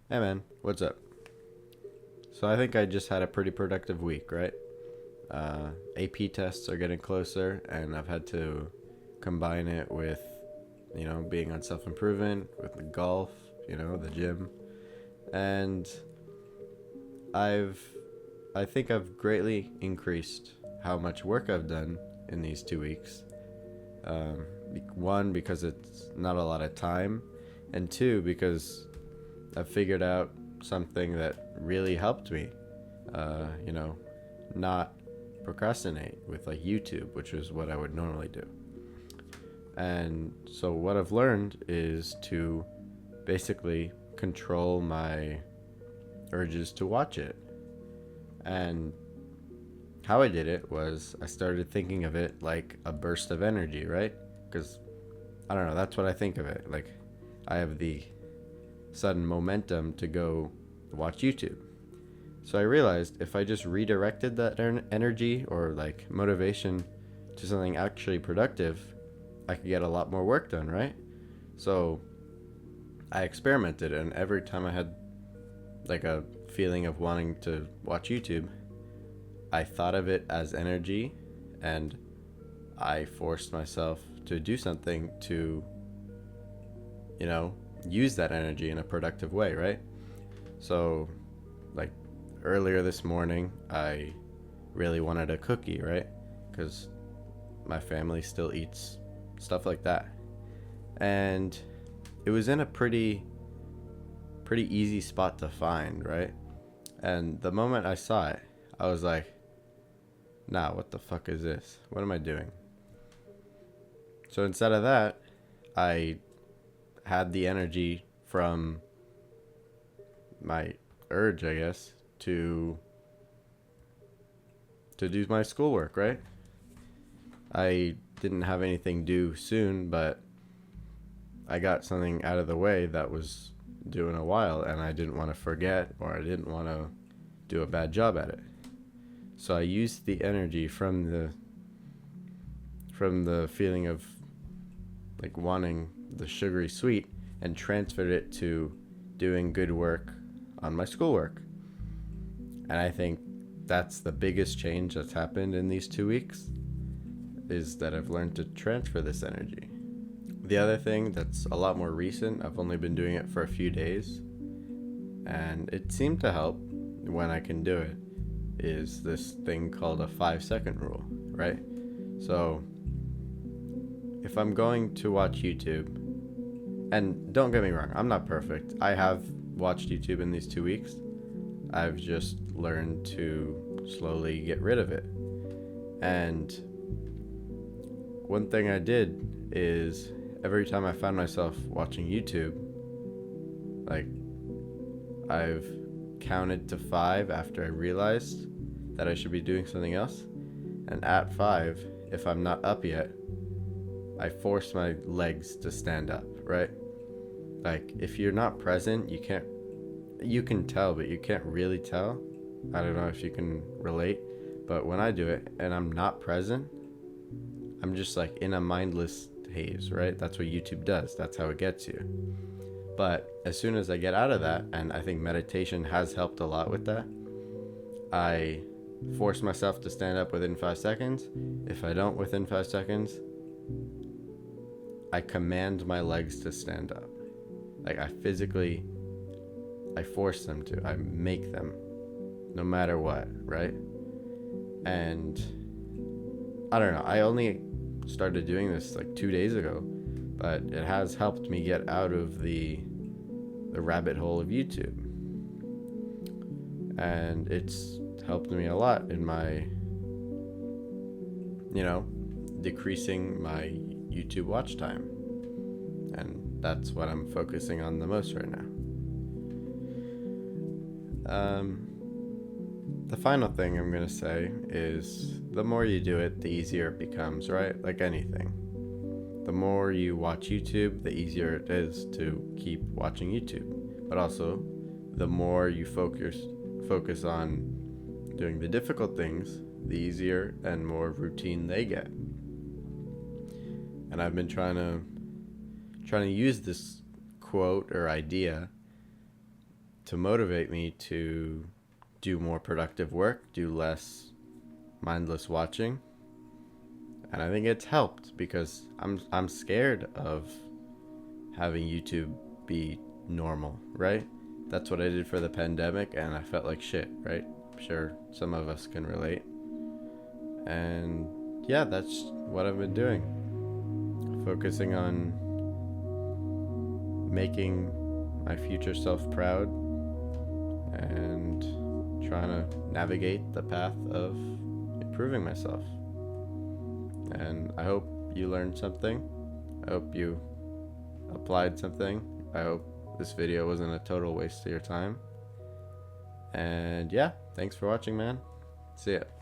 Hey man, what's up? So I think I just had a pretty productive week, right? AP tests are getting closer, and I've had to combine it with, being on self improvement, with the golf, the gym, and I've, I think I've greatly increased how much work I've done in these 2 weeks. One, because it's not a lot of time, and two, because I've figured out something that really helped me, not procrastinate with like YouTube, which is what I would normally do. And so what I've learned is to basically control my urges to watch it. And how I did it was I started thinking of it like a burst of energy, right? Because I don't know, that's what I think of it. Like I have the sudden momentum to go watch YouTube. So I realized if I just redirected that energy or like motivation to something actually productive, I could get a lot more work done, right? So I experimented, and every time I had like a feeling of wanting to watch YouTube, I thought of it as energy, and I forced myself to do something to, use that energy in a productive way, right? So, like earlier this morning, I really wanted a cookie, right? Because my family still eats stuff like that. And it was in a pretty easy spot to find, right? And the moment I saw it, I was like, nah, what the fuck is this? What am I doing? So instead of that, I had the energy from my urge, I guess, to do my schoolwork, right? I didn't have anything due soon, but I got something out of the way that was due in a while, and I didn't want to forget, or I didn't want to do a bad job at it. So I used the energy from the feeling of like wanting the sugary sweet and transferred it to doing good work on my schoolwork. And I think that's the biggest change that's happened in these 2 weeks, is that I've learned to transfer this energy. The other thing that's a lot more recent, I've only been doing it for a few days, and it seemed to help when I can do it, is this thing called a 5 second rule, right? So if I'm going to watch YouTube, and don't get me wrong, I'm not perfect. I have watched YouTube in these 2 weeks. I've just learned to slowly get rid of it. And one thing I did is every time I found myself watching YouTube, like I've counted to 5 after I realized that I should be doing something else. And at 5, if I'm not up yet, I force my legs to stand up, right? Like if you're not present, you can tell, but you can't really tell. I don't know if you can relate, but when I do it and I'm not present, I'm just like in a mindless haze, right? That's what YouTube does. That's how it gets you. But as soon as I get out of that, and I think meditation has helped a lot with that, I force myself to stand up within 5 seconds. If I don't within 5 seconds, I command my legs to stand up. Like I force them to. I make them, no matter what, right? And I don't know. I only started doing this like 2 days ago, but it has helped me get out of the rabbit hole of YouTube, and it's helped me a lot in my, decreasing my YouTube watch time, and that's what I'm focusing on the most right now. The final thing I'm gonna say is the more you do it, the easier it becomes, right? Like anything. The more you watch YouTube, the easier it is to keep watching YouTube. But also, the more you focus on doing the difficult things, the easier and more routine they get. And I've been trying to use this quote or idea to motivate me to do more productive work, do less mindless watching. And I think it's helped because I'm scared of having YouTube be normal, right? That's what I did for the pandemic, and I felt like shit, right? I'm sure some of us can relate. And yeah, that's what I've been doing. Focusing on making my future self proud and trying to navigate the path of improving myself. And I hope you learned something. I hope you applied something. I hope this video wasn't a total waste of your time. And yeah, thanks for watching, man. See ya.